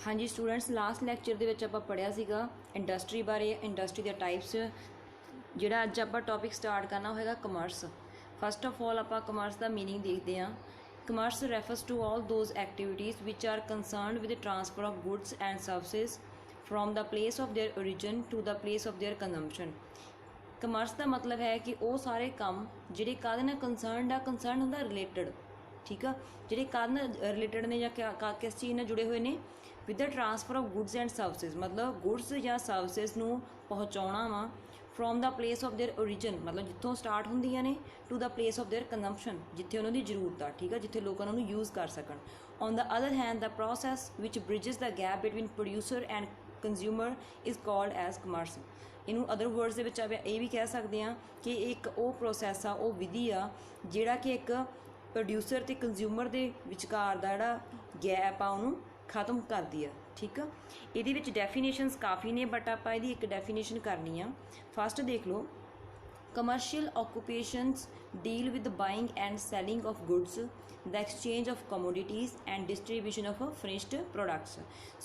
हाँ जी students, last lecture ਦੇ ਵਿੱਚ ਆਪਾਂ पढ़िया ਸੀਗਾ इंडस्ट्री बारे, इंडस्ट्री ਦੇ टाइप्स। ਜਿਹੜਾ ਅੱਜ ਆਪਾਂ टॉपिक स्टार्ट करना होएगा कमर्स। फस्ट ऑफ ऑल ਆਪਾਂ कमर्स ਦਾ मीनिंग देखते हैं। Commerce refers to all those activities which are concerned with the transfer of goods and services from the place of their origin to the place of their consumption। Commerce ਦਾ मतलब है कि ਉਹ ਸਾਰੇ ਕੰਮ ਜਿਹੜੇ ਕਾਹਦੇ ਨਾਲ ਕੰਸਰਨਡ ਆ, ਕੰਸਰਨ ਹੁੰਦਾ ਰਿਲੇਟਡ, ठीक है, ਜਿਹੜੇ ਕਾਹਦੇ ਨਾਲ ਰਿਲੇਟਡ ਨੇ ਜਾਂ ਕਿਸ ਚੀਜ਼ ਨਾਲ ਜੁੜੇ ਹੋਏ ਨੇ with the transfer of goods and services, मतलब गुड्स या सर्विसेज नूं पहुँचाउणा वा from the place of their origin, मतलब जितों स्टार्ट होंदियां ने to the place of their consumption, जिथे उन्हां दी जरूरत आ, ठीक है, जिथे लोग उन्होंने यूज़ कर सकन। On the other hand the process which bridges the gap between producer and consumer is called as commerce. In other words they which आप ये भी कह सकते हैं कि एक वो प्रोसैस आ, वो विधि आ जिहड़ा कि एक प्रोड्यूसर ते कंज्यूमर दे विचकार दा जिहड़ा गैप आ उहनूं खत्म कर दी है, ठीक है। ये डेफिनेशनस काफ़ी ने, बट आप एक डेफिनेशन करनी आ। फस्ट देख लो, commercial occupations deal with buying and selling of goods, the exchange of commodities and distribution of finished products.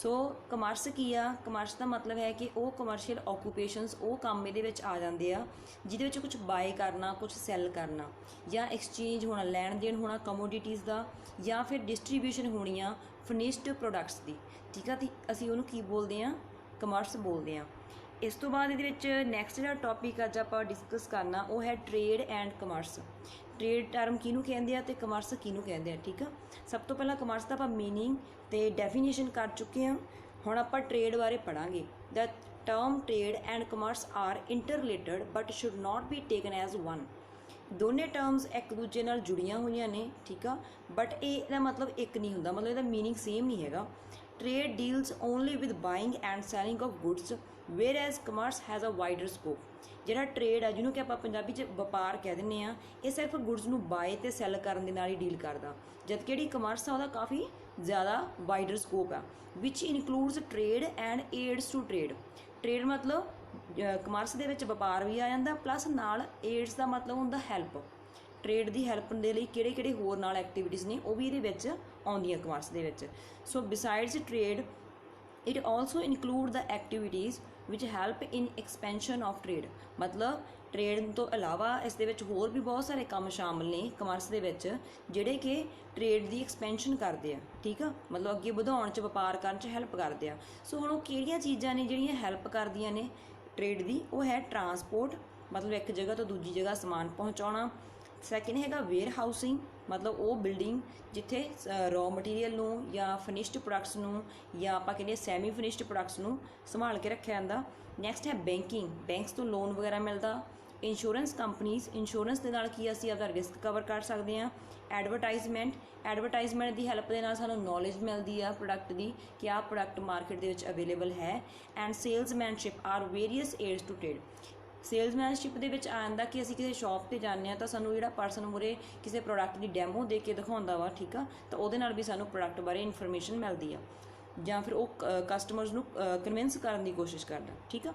So commerce की आ, कमर्स का मतलब है कि वो कमर्शियल ऑक्यूपेशंस वो काम ये आ जाते हैं जिहदे कुछ बाय करना, कुछ सैल करना, या एक्सचेंज होना, लैन देन होना कमोडिटीज़ का, या फिर डिस्ट्रीब्यूशन होनी आ फिनिश्ड प्रोडक्ट्स की, ठीक है। असीं उहनूं की बोलते हैं, कमर्स बोलते हैं। इस तो बाद ये नैक्सट जो टॉपिक अज आप डिस्कस करना वो है trade and commerce. Trade term किनू कहते हैं तो कमर्स किनू कहते हैं, ठीक है। सब तो पहला कमर्स का आप मीनिंग तो डेफिनेशन कर चुके हैं। हुण आप ट्रेड बारे पढ़ांगे। The term trade and commerce are interrelated but should not be taken as one. दोनों टर्म्स एक दूजे नाल जुड़ियां हुई ने, ठीक है, बट ये मतलब एक नहीं होंदा, मतलब इसका मीनिंग सेम नहीं है। Trade deals only with buying and selling of goods whereas commerce has a wider scope. जिहड़ा ट्रेड है जिन्होंने कि आप पंजाबी च व्यापार कह दिंदे आ, ये सिर्फ गुड्स नूं बाय ते सैल करन दे नाल ही डील करदा, जबकि जिहड़ी कमर्स आ उहदा काफ़ी ज़्यादा वाइडर स्कोप है, which includes trade and aids to trade. Trade मतलब कमर्स दे विच व्यापार भी आ जांदा, प्लस नाल एड्स का मतलब हुंदा हैल्प। ट्रेड की हैल्प दे लई किहड़े होर नाल एक्टिविटीज़ ने वो भी इहदे विच आउंदियां कमर्स दे विच। So besides trade it also include the activities which help in expansion of trade, मतलब ट्रेड तो अलावा इस दे विच होर भी बहुत सारे काम शामिल ने कमर्स दे विच जिहड़े कि ट्रेड की एक्सपेंशन करते हैं, ठीक है, मतलब अगे वधाउण च व्यापार करन च हैल्प करते हैं। सो हुण किहड़ियां चीज़ां ने जिहड़ियां हैल्प करदियां ने ट्रेड की, वो है ट्रांसपोर्ट, मतलब एक जगह तो दूजी जगह समान पहुँचाउणा। सैकेंड हैगा वेयर हाउसिंग, मतलब वो बिल्डिंग जिथे रॉ मटीरीयल नूं या फिनिश्ड प्रोडक्ट्स नूं या आपां कहने सैमी फिनिश्ड प्रोडक्ट्स नूं संभाल के रखिया जांदा। नैक्सट है बैंकिंग, बैंक्स तो लोन वगैरह मिलता। इंश्योरेंस कंपनीज़, इंश्योरेंस के नाल की असीं आपदा रिस्क कवर कर सकते हैं। एडवरटाइजमेंट, एडवरटाइजमेंट की हैल्प के नाल सानूं नॉलेज मिलती है प्रोडक्ट की कि आह प्रोडक्ट मार्केट दे विच अवेलेबल है। And salesmanship are various aids to trade. Salesmanship दे विच आ जांदा कि असीं किसी शॉप ते जाने तो सानूं जिहड़ा पर्सन मुरे किसी प्रोडक्ट की डैमो दे के दिखाउंदा वा, ठीक है, तो उहदे नाल भी सानूं प्रोडक्ट बारे इन्फॉर्मेशन मिलती है, जां फिर वो कस्टमर्स नूं कन्विंस करने की कोशिश करदा, ठीक है।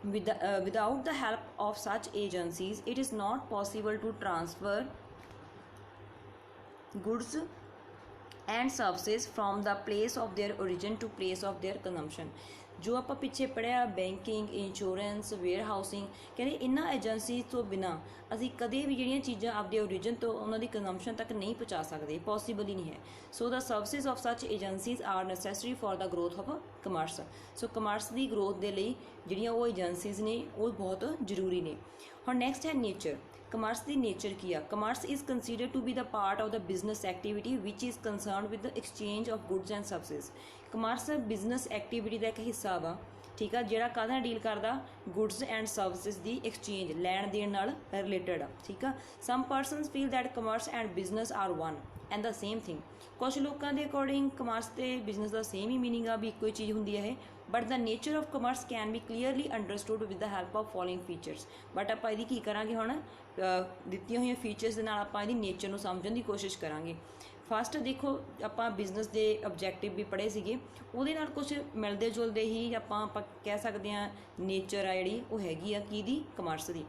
Without the help of such agencies it is not possible to transfer goods and services from the place of their origin to place of their consumption. जो आप पिछे पढ़िया बैंकिंग, इंश्योरेंस, वेयर हाउसिंग, कहते इन्हां एजेंसी तो बिना असीं कदे भी जिहड़ियां चीज़ां आपदे ओरिजिन तो उन्हां दी कंजम्पशन तक नहीं पहुँचा सकते, पॉसीबल ही नहीं है। So the services of such agencies are necessary for the growth of commerce. So commerce की ग्रोथ के लिए जिहड़ियां वो एजेंसीज ने वो बहुत जरूरी ने। हुण नैक्सट है नेचर। कमर्स की नेचर की आ। Commerce is consider to be the part of the business activity which is concern with the exchange of goods and services. Commerce business activity का एक हिस्सा वा, ठीक है, जिहड़ा काहदे नाल डील करदा, गुड्स एंड सर्विसेज की एक्सचेंज लैण देण नाल रिलेटेड आ, ठीक है। Some persons feel that commerce and business are one and the same thing. कुछ लोगों के अकॉर्डिंग कमर्स ते बिजनेस का सेम ही मीनिंग आ, भी इक्को ही चीज़ होंदी है। But the nature of commerce can be clearly understood with the help of following features. But आप इहदी की करांगे हुण दित्तियां होईयां फीचर्स दे नाल आपां इहदी नेचर नूं समझण दी कोशिश करांगे। फस्ट देखो आप बिजनेस के ऑबजैक्टिव भी पढ़े सीगे, उहदे नाल कुछ मिलते जुलते ही आप कह सकते हैं नेचर आ जिहड़ी वो हैगी आ किहदी, कमर्स की।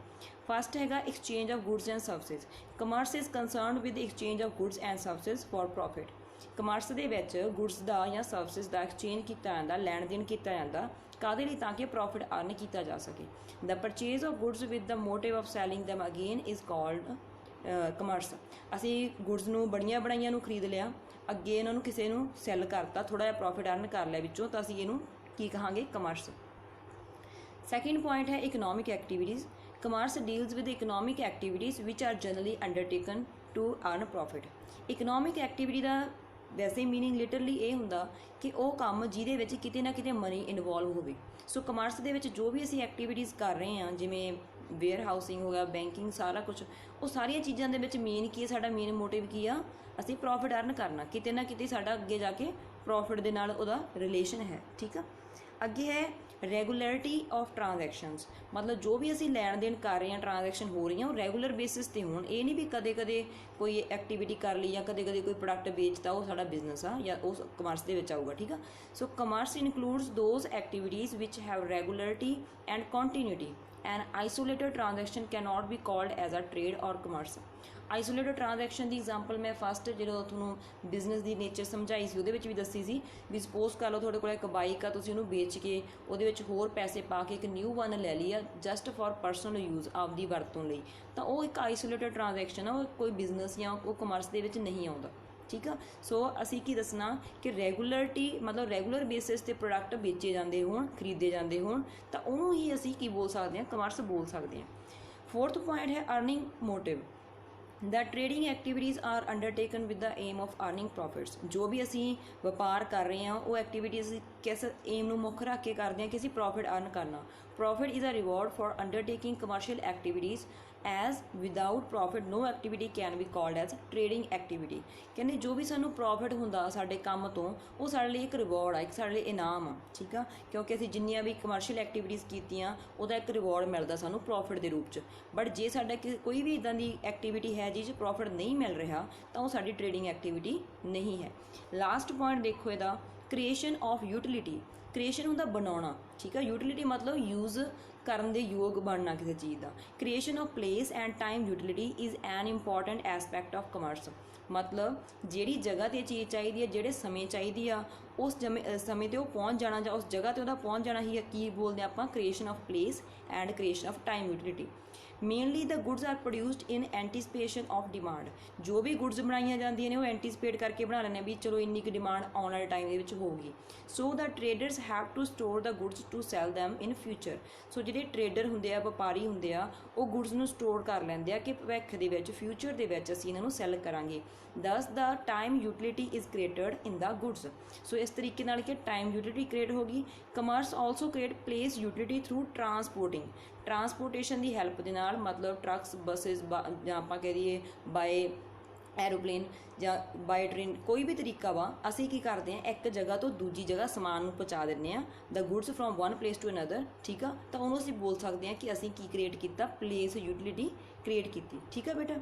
फस्ट हैगा exchange of goods and services. Commerce is concerned with exchange of goods and services for profit. Commerce ਦੇ ਵਿੱਚ ਗੁੱਡਸ ਦਾ ਜਾਂ ਸਰਵਿਸਿਜ਼ ਦਾ ਐਕਸਚੇਂਜ ਕੀਤਾ ਜਾਂਦਾ, ਲੈਣ ਦੇਣ ਕੀਤਾ ਜਾਂਦਾ, ਕਾਹਦੇ ਲਈ? ਤਾਂ ਕਿ ਪ੍ਰੋਫਿਟ ਅਰਨ ਕੀਤਾ ਜਾ ਸਕੇ। The purchase of goods with the motive of selling them again is called commerce. ਅਸੀਂ ਗੁੱਡਸ ਨੂੰ ਬਣੀਆਂ ਬਣਾਈਆਂ ਨੂੰ ਖਰੀਦ ਲਿਆ, ਅੱਗੇ ਇਹਨਾਂ ਨੂੰ ਕਿਸੇ ਨੂੰ ਸੈੱਲ ਕਰਤਾ, ਥੋੜ੍ਹਾ ਜਿਹਾ ਪ੍ਰੋਫਿਟ ਅਰਨ ਕਰ ਲਿਆ ਵਿੱਚੋਂ, ਤਾਂ ਅਸੀਂ ਇਹਨੂੰ ਕੀ ਕਹਾਂਗੇ? ਕਮਰਸ। ਸੈਕਿੰਡ ਪੁਆਇੰਟ ਹੈ economic activities. Commerce deals with economic activities which are generally undertaken to earn profit. Economic activity ਦਾ ਵੈਸੇ ਮੀਨਿੰਗ ਲਿਟਰਲੀ ਇਹ ਹੁੰਦਾ ਕਿ ਉਹ ਕੰਮ ਜਿਹਦੇ ਵਿੱਚ ਕਿਤੇ ਨਾ ਕਿਤੇ ਮਨੀ ਇਨਵੋਲਵ ਹੋਵੇ। ਸੋ ਕਮਰਸ ਦੇ ਵਿੱਚ ਜੋ ਵੀ ਅਸੀਂ ਐਕਟੀਵਿਟੀਜ਼ ਕਰ ਰਹੇ ਹਾਂ, ਜਿਵੇਂ ਵੇਅਰ ਹਾਊਸਿੰਗ ਹੋ ਗਿਆ, ਬੈਂਕਿੰਗ, ਸਾਰਾ ਕੁਛ, ਉਹ ਸਾਰੀਆਂ ਚੀਜ਼ਾਂ ਦੇ ਵਿੱਚ ਮੇਨ ਕੀ ਹੈ? ਸਾਡਾ ਮੇਨ ਮੋਟਿਵ ਕੀ ਆ? ਅਸੀਂ ਪ੍ਰੋਫਿਟ ਅਰਨ ਕਰਨਾ, ਕਿਤੇ ਨਾ ਕਿਤੇ ਸਾਡਾ ਅੱਗੇ ਜਾ ਕੇ ਪ੍ਰੋਫਿਟ ਦੇ ਨਾਲ ਉਹਦਾ ਰਿਲੇਸ਼ਨ ਹੈ। ਠੀਕ ਆ। ਅੱਗੇ ਹੈ ਰੈਗੂਲਰਿਟੀ ਆਫ ਟ੍ਰਾਂਜੈਕਸ਼ਨਸ, ਮਤਲਬ ਜੋ ਵੀ ਅਸੀਂ ਲੈਣ ਦੇਣ ਕਰ ਰਹੇ ਹਾਂ, ਟ੍ਰਾਂਜੈਕਸ਼ਨ ਹੋ ਰਹੀਆਂ, ਉਹ ਰੈਗੂਲਰ ਬੇਸਿਸ 'ਤੇ ਹੋਣ। ਇਹ ਨਹੀਂ ਵੀ ਕਦੇ ਕਦੇ ਕੋਈ ਐਕਟੀਵਿਟੀ ਕਰ ਲਈ ਜਾਂ ਕਦੇ ਕਦੇ ਕੋਈ ਪ੍ਰੋਡਕਟ ਵੇਚਤਾ, ਉਹ ਸਾਡਾ ਬਿਜ਼ਨਸ ਆ ਜਾਂ ਉਹ ਕਮਰਸ ਦੇ ਵਿੱਚ ਆਊਗਾ। ਠੀਕ ਆ। So commerce includes those activities which have regularity and continuity. An isolated transaction can not be called as a trade or commerce. Isolated transaction ਦੀ ਐਗਜ਼ਾਮਪਲ ਮੈਂ ਫਸਟ ਜਦੋਂ ਤੁਹਾਨੂੰ ਬਿਜ਼ਨਸ ਦੀ ਨੇਚਰ ਸਮਝਾਈ ਸੀ ਉਹਦੇ ਵਿੱਚ ਵੀ ਦੱਸੀ ਸੀ ਵੀ ਸਪੋਜ਼ ਕਰ ਲਓ ਤੁਹਾਡੇ ਕੋਲ ਇੱਕ ਬਾਈਕ ਆ, ਤੁਸੀਂ ਉਹਨੂੰ ਵੇਚ ਕੇ ਉਹਦੇ ਵਿੱਚ ਹੋਰ ਪੈਸੇ ਪਾ ਕੇ ਇੱਕ ਨਿਊ ਵਨ ਲੈ ਲਈ ਆ ਜਸਟ ਫॉर ਪਰਸਨਲ ਯੂਜ਼, ਆਪਦੀ ਵਰਤੋਂ ਲਈ, ਤਾਂ ਉਹ ਇੱਕ ਆਈਸੋਲੇਟਡ ਟ੍ਰਾਂਜੈਕਸ਼ਨ ਆ, ਉਹ ਕੋਈ ਬਿਜ਼ਨਸ ਜਾਂ ਉਹ ਕਮਰਸ ਦੇ ਵਿੱਚ ਨਹੀਂ ਆਉਂਦਾ। ਠੀਕ ਆ। ਸੋ ਅਸੀਂ ਕੀ ਦੱਸਣਾ ਕਿ ਰੈਗੂਲਰਿਟੀ ਮਤਲਬ ਰੈਗੂਲਰ ਬੇਸਿਸ 'ਤੇ ਪ੍ਰੋਡਕਟ ਵੇਚੇ ਜਾਂਦੇ ਹੋਣ, ਖਰੀਦੇ ਜਾਂਦੇ ਹੋਣ, ਤਾਂ ਉਹਨੂੰ ਹੀ ਅਸੀਂ ਕੀ ਬੋਲ ਸਕਦੇ ਹਾਂ? ਕਮਰਸ ਬੋਲ ਸਕਦੇ ਹਾਂ। ਫੋਰਥ ਪੁਆਇੰਟ ਹੈ earning motive. The trading activities are undertaken with the aim of earning profits. ਜੋ ਵੀ ਅਸੀਂ ਵਪਾਰ ਕਰ ਰਹੇ ਹਾਂ, ਉਹ ਐਕਟੀਵਿਟੀਜ਼ ਕਿਸ ਏਮ ਨੂੰ ਮੁੱਖ ਰੱਖ ਕੇ ਕਰਦੇ ਹਾਂ ਕਿ ਅਸੀਂ ਪ੍ਰੋਫਿਟ ਅਰਨ ਕਰਨਾ। Profit is a reward for undertaking commercial activities as without profit no activity can be called as trading activity. ਕਹਿੰਦੇ ਜੋ ਵੀ ਸਾਨੂੰ ਪ੍ਰੋਫਿਟ ਹੁੰਦਾ ਸਾਡੇ ਕੰਮ ਤੋਂ, ਉਹ ਸਾਡੇ ਲਈ ਇੱਕ ਰਿਵਾਰਡ ਆ, ਇੱਕ ਸਾਡੇ ਲਈ ਇਨਾਮ ਆ। ਠੀਕ ਆ। ਕਿਉਂਕਿ ਅਸੀਂ ਜਿੰਨੀਆਂ ਵੀ ਕਮਰਸ਼ੀਅਲ ਐਕਟੀਵਿਟੀਜ਼ ਕੀਤੀਆਂ ਉਹਦਾ ਇੱਕ ਰਿਵਾਰਡ ਮਿਲਦਾ ਸਾਨੂੰ ਪ੍ਰੋਫਿਟ ਦੇ ਰੂਪ 'ਚ। ਬਟ ਜੇ ਸਾਡਾ ਕੋਈ ਵੀ ਇੱਦਾਂ ਦੀ ਐਕਟੀਵਿਟੀ ਹੈ ਜਿਸ 'ਚ ਪ੍ਰੋਫਿਟ ਨਹੀਂ ਮਿਲ ਰਿਹਾ, ਤਾਂ ਉਹ ਸਾਡੀ ਟ੍ਰੇਡਿੰਗ ਐਕਟੀਵਿਟੀ ਨਹੀਂ ਹੈ। ਲਾਸਟ ਪੁਆਇੰਟ ਦੇਖੋ ਇਹਦਾ, ਕ੍ਰੀਏਸ਼ਨ ਆਫ ਯੂਟਿਲਿਟੀ। ਕ੍ਰੀਏਸ਼ਨ ਹੁੰਦਾ ਬਣਾਉਣਾ। ਠੀਕ ਆ। ਯੂਟਿਲਿਟੀ ਮਤਲਬ ਯੂਜ਼ ਕਰਨ ਦੇ ਯੋਗ ਬਣਨਾ ਕਿਸੇ ਚੀਜ਼ ਦਾ। Creation of place and time utility is an important aspect of commerce. ਮਤਲਬ ਜਿਹੜੀ ਜਗ੍ਹਾ 'ਤੇ ਚੀਜ਼ ਚਾਹੀਦੀ ਹੈ, ਜਿਹੜੇ ਸਮੇਂ ਚਾਹੀਦੀ ਆ, ਉਸ ਸਮੇਂ 'ਤੇ ਉਹ ਪਹੁੰਚ ਜਾਣਾ ਜਾਂ ਉਸ ਜਗ੍ਹਾ 'ਤੇ ਉਹਦਾ ਪਹੁੰਚ ਜਾਣਾ ਹੀ ਕੀ ਬੋਲਦੇ ਆਪਾਂ? Creation of place and creation of time utility. Mainly the goods are produced in anticipation of demand. ਜੋ ਵੀ ਗੁੱਡਸ ਬਣਾਈਆਂ ਜਾਂਦੀਆਂ ਨੇ ਉਹ ਐਂਟੀਸਪੇਟ ਕਰਕੇ ਬਣਾ ਲੈਂਦੇ ਵੀ ਚਲੋ ਇੰਨੀ ਕੁ ਡਿਮਾਂਡ ਆਉਣ ਵਾਲੇ ਟਾਈਮ ਦੇ ਵਿੱਚ ਹੋਊਗੀ। So the traders have to store the goods to sell them in future. So ਜਿਹੜੇ ਟ੍ਰੇਡਰ ਹੁੰਦੇ ਆ, ਵਪਾਰੀ ਹੁੰਦੇ ਆ, ਉਹ ਗੁੱਡਸ ਨੂੰ ਸਟੋਰ ਕਰ ਲੈਂਦੇ ਆ ਕਿ ਭਵਿੱਖ ਦੇ ਵਿੱਚ, ਫਿਊਚਰ ਦੇ ਵਿੱਚ ਅਸੀਂ ਇਹਨਾਂ ਨੂੰ ਸੈੱਲ ਕਰਾਂਗੇ। Thus the time utility is created in the goods. So ਇਸ ਤਰੀਕੇ ਨਾਲ ਕਿ ਟਾਈਮ ਯੂਟਿਲਿਟੀ ਕ੍ਰੀਏਟ ਹੋ ਗਈ। Commerce also create place utility through transporting. Transportation ਦੀ ਹੈਲਪ ਦੇ ਨਾਲ, ਮਤਲਬ ਟਰੱਕਸ, ਬੱਸਿਸ ਜਾਂ ਆਪਾਂ ਕਹਿ ਦਈਏ ਬਾਏ ਐਰੋਪਲੇਨ ਜਾਂ ਬਾਏ ਟ੍ਰੇਨ, ਕੋਈ ਵੀ ਤਰੀਕਾ ਵਾ, ਅਸੀਂ ਕੀ ਕਰਦੇ ਹਾਂ? ਇੱਕ ਜਗ੍ਹਾ ਤੋਂ ਦੂਜੀ ਜਗ੍ਹਾ ਸਮਾਨ ਨੂੰ ਪਹੁੰਚਾ ਦਿੰਦੇ ਹਾਂ। The goods from one place to another. ਠੀਕ ਆ। ਤਾਂ ਉਹਨੂੰ ਅਸੀਂ ਬੋਲ ਸਕਦੇ ਹਾਂ ਕਿ ਅਸੀਂ ਕੀ ਕ੍ਰੀਏਟ ਕੀਤਾ? ਪਲੇਸ ਯੂਟਿਲਿਟੀ ਕ੍ਰੀਏਟ ਕੀਤੀ। ਠੀਕ ਆ ਬੇਟਾ।